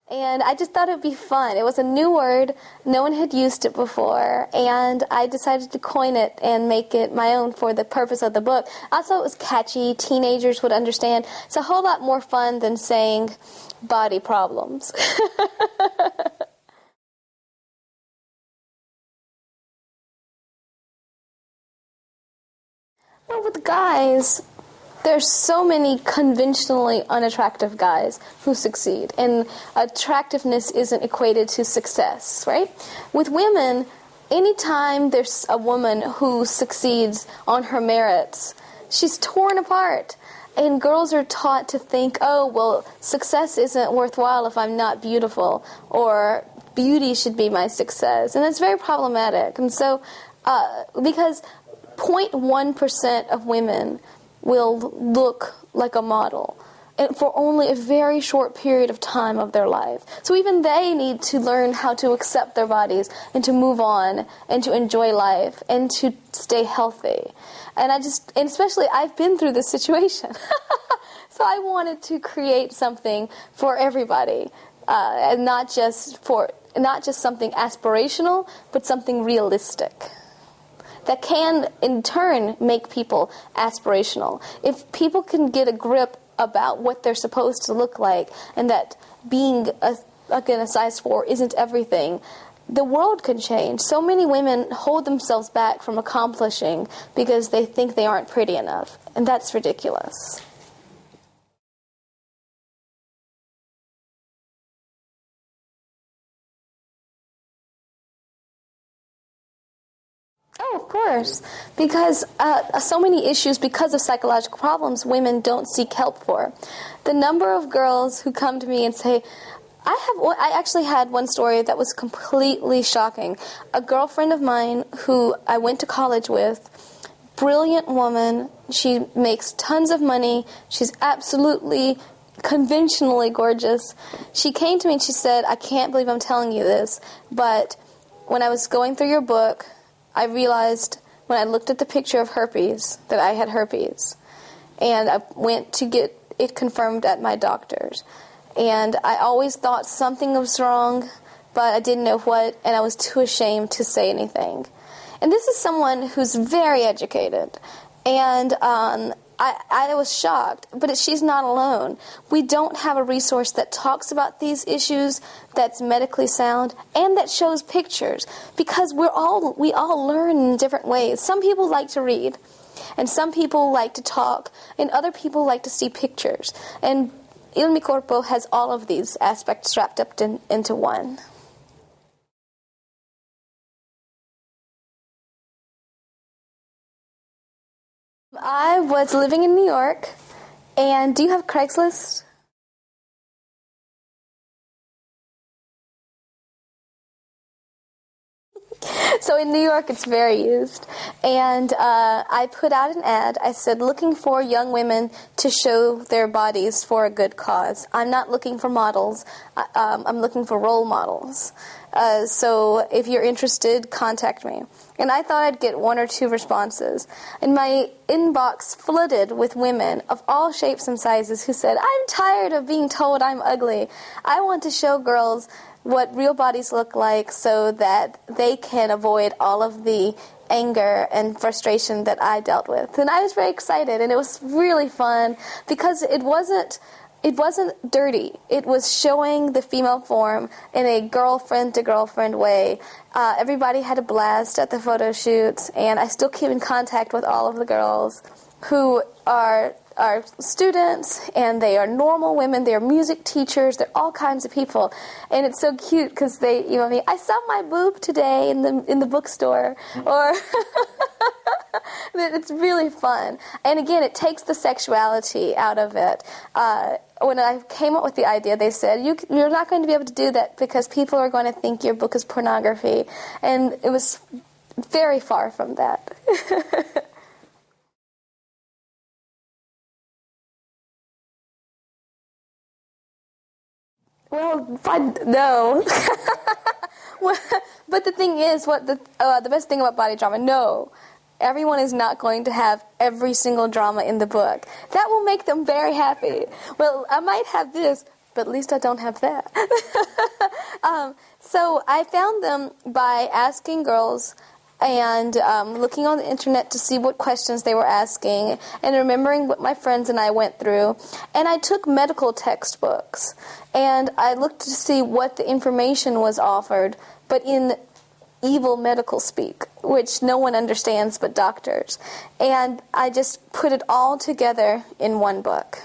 And I just thought it'd be fun. It was a new word. No one had used it before. And I decided to coin it and make it my own for the purpose of the book. Also, it was catchy. Teenagers would understand. It's a whole lot more fun than saying body problems. Well, with guys, there's so many conventionally unattractive guys who succeed, and attractiveness isn't equated to success, right? With women, anytime there's a woman who succeeds on her merits, she's torn apart. And girls are taught to think, oh, well, success isn't worthwhile if I'm not beautiful, or beauty should be my success. And it's very problematic. And so, because 0.1% of women will look like a model, and for only a very short period of time of their life. So even they need to learn how to accept their bodies and to move on and to enjoy life and to stay healthy. And especially I've been through this situation. So I wanted to create something for everybody, and not just something aspirational, but something realistic that can, in turn, make people aspirational. If people can get a grip about what they're supposed to look like, and that being a size 4 isn't everything, the world can change. So many women hold themselves back from accomplishing because they think they aren't pretty enough, and that's ridiculous. Oh, of course. Because so many issues, because of psychological problems, women don't seek help for. The number of girls who come to me and say, I actually had one story that was completely shocking. A girlfriend of mine who I went to college with, brilliant woman, she makes tons of money, she's absolutely conventionally gorgeous. She came to me and she said, I can't believe I'm telling you this, but when I was going through your book, I realized when I looked at the picture of herpes that I had herpes. And I went to get it confirmed at my doctor's. And I always thought something was wrong, but I didn't know what, and I was too ashamed to say anything. And this is someone who's very educated. And I was shocked, but she's not alone. We don't have a resource that talks about these issues, that's medically sound, and that shows pictures, because we all learn in different ways. Some people like to read, and some people like to talk, and other people like to see pictures. And Il Mi Corpo has all of these aspects wrapped up into one. I was living in New York, and do you have Craigslist? So in New York, it's very used. And I put out an ad. I said, looking for young women to show their bodies for a good cause. I'm not looking for models. I'm looking for role models. So if you're interested, contact me. And I thought I'd get 1 or 2 responses. And my inbox flooded with women of all shapes and sizes who said, I'm tired of being told I'm ugly. I want to show girls what real bodies look like so that they can avoid all of the anger and frustration that I dealt with. And I was very excited, and it was really fun because it wasn't dirty. It was showing the female form in a girlfriend-to-girlfriend way. Everybody had a blast at the photo shoots, and I still keep in contact with all of the girls who are students, and they are normal women. They are music teachers. They're all kinds of people, and it's so cute because they email me, I saw my boob today in the bookstore, or it's really fun. And again, it takes the sexuality out of it. When I came up with the idea, they said, you're not going to be able to do that because people are going to think your book is pornography, and it was very far from that. Well, no. Well, but the thing is, the best thing about body drama, no. Everyone is not going to have every single drama in the book. That will make them very happy. Well, I might have this, but at least I don't have that. So I found them by asking girls and looking on the internet to see what questions they were asking and remembering what my friends and I went through. And I took medical textbooks and I looked to see what the information was offered, but in evil medical speak, which no one understands but doctors. And I just put it all together in one book.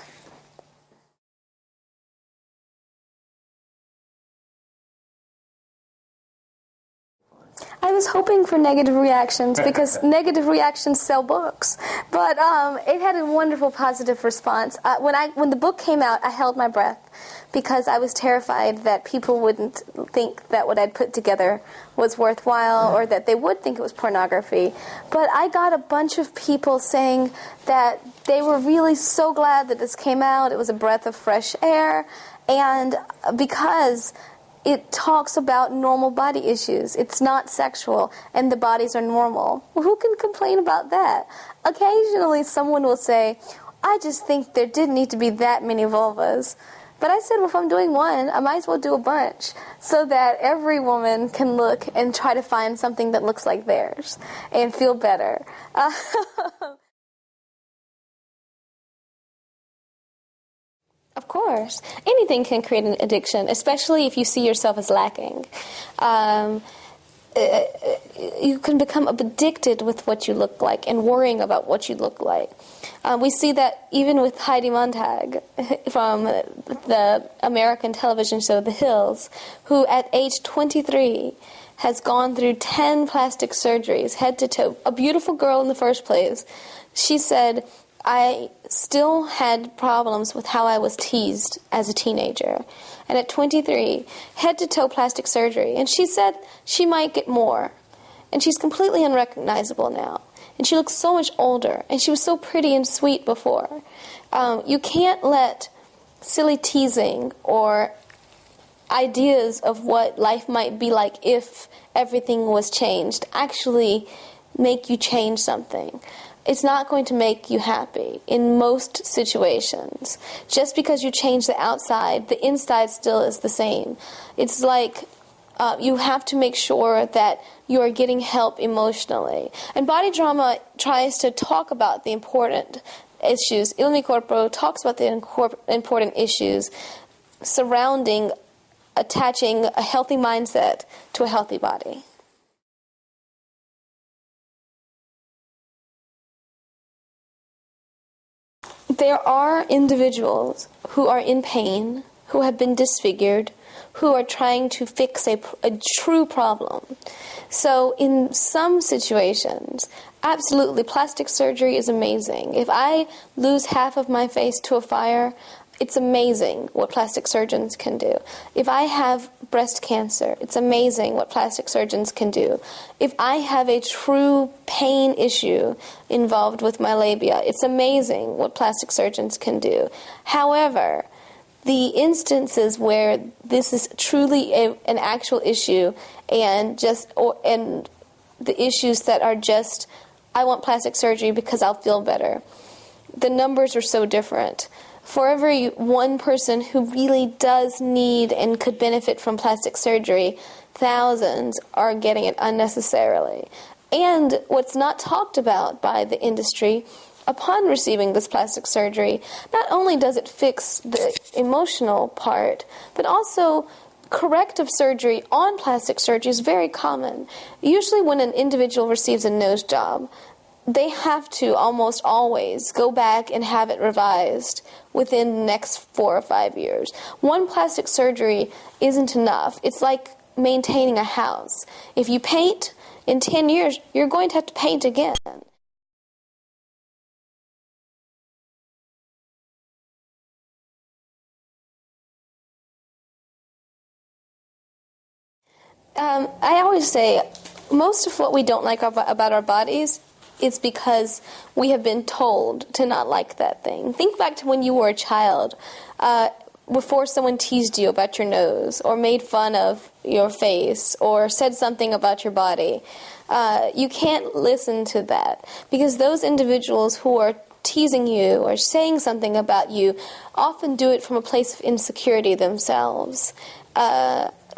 I was hoping for negative reactions because negative reactions sell books, but it had a wonderful positive response. When the book came out, I held my breath because I was terrified that people wouldn't think that what I'd put together was worthwhile or that they would think it was pornography. But I got a bunch of people saying that they were really so glad that this came out. It was a breath of fresh air, and because it talks about normal body issues. It's not sexual, and the bodies are normal. Well, who can complain about that? Occasionally someone will say, I just think there didn't need to be that many vulvas. But I said, well, if I'm doing one, I might as well do a bunch so that every woman can look and try to find something that looks like theirs and feel better. Of course. Anything can create an addiction, especially if you see yourself as lacking. You can become addicted with what you look like and worrying about what you look like. We see that even with Heidi Montag from the American television show The Hills, who at age 23 has gone through 10 plastic surgeries, head to toe. A beautiful girl in the first place. She said, I still had problems with how I was teased as a teenager. And at 23, head-to-toe plastic surgery. And she said she might get more. And she's completely unrecognizable now. And she looks so much older. And she was so pretty and sweet before. You can't let silly teasing or ideas of what life might be like if everything was changed actually make you change something. It's not going to make you happy in most situations. Just because you change the outside, the inside still is the same. It's like you have to make sure that you are getting help emotionally. And body drama tries to talk about the important issues. Il Mi Corpo talks about the important issues surrounding attaching a healthy mindset to a healthy body. There are individuals who are in pain, who have been disfigured, who are trying to fix a true problem. So in some situations, absolutely, plastic surgery is amazing. If I lose half of my face to a fire, it's amazing what plastic surgeons can do. If I have breast cancer, it's amazing what plastic surgeons can do. If I have a true pain issue involved with my labia, it's amazing what plastic surgeons can do. However, the instances where this is truly an actual issue and the issues that are just, I want plastic surgery because I'll feel better, the numbers are so different. For every one person who really does need and could benefit from plastic surgery, thousands are getting it unnecessarily. And what's not talked about by the industry, upon receiving this plastic surgery, not only does it fix the emotional part, but also corrective surgery on plastic surgery is very common. Usually when an individual receives a nose job, they have to almost always go back and have it revised within the next 4 or 5 years. One plastic surgery isn't enough. It's like maintaining a house. If you paint, in 10 years, you're going to have to paint again. I always say most of what we don't like about our bodies, it's because we have been told to not like that thing. Think back to when you were a child, before someone teased you about your nose, or made fun of your face, or said something about your body. You can't listen to that, because those individuals who are teasing you or saying something about you often do it from a place of insecurity themselves.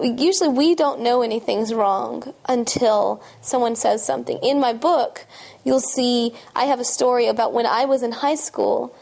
Usually we don't know anything's wrong until someone says something. In my book, you'll see I have a story about when I was in high school.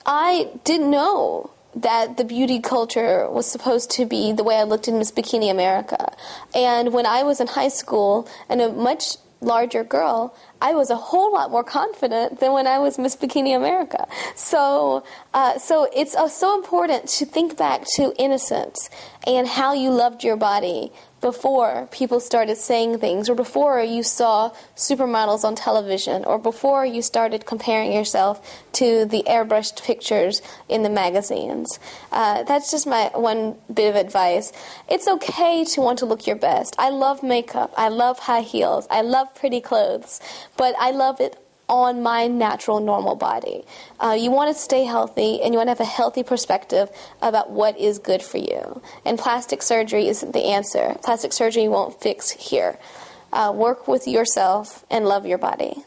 I didn't know that the beauty culture was supposed to be the way I looked in Miss Bikini America. And when I was in high school and a much larger girl, I was a whole lot more confident than when I was Miss Bikini America. So it's so important to think back to innocence and how you loved your body before people started saying things, or before you saw supermodels on television, or before you started comparing yourself to the airbrushed pictures in the magazines. That's just my one bit of advice. It's okay to want to look your best. I love makeup. I love high heels. I love pretty clothes. But I love it on my natural, normal body. You want to stay healthy, and you want to have a healthy perspective about what is good for you. And plastic surgery isn't the answer. Plastic surgery won't fix here. Work with yourself and love your body.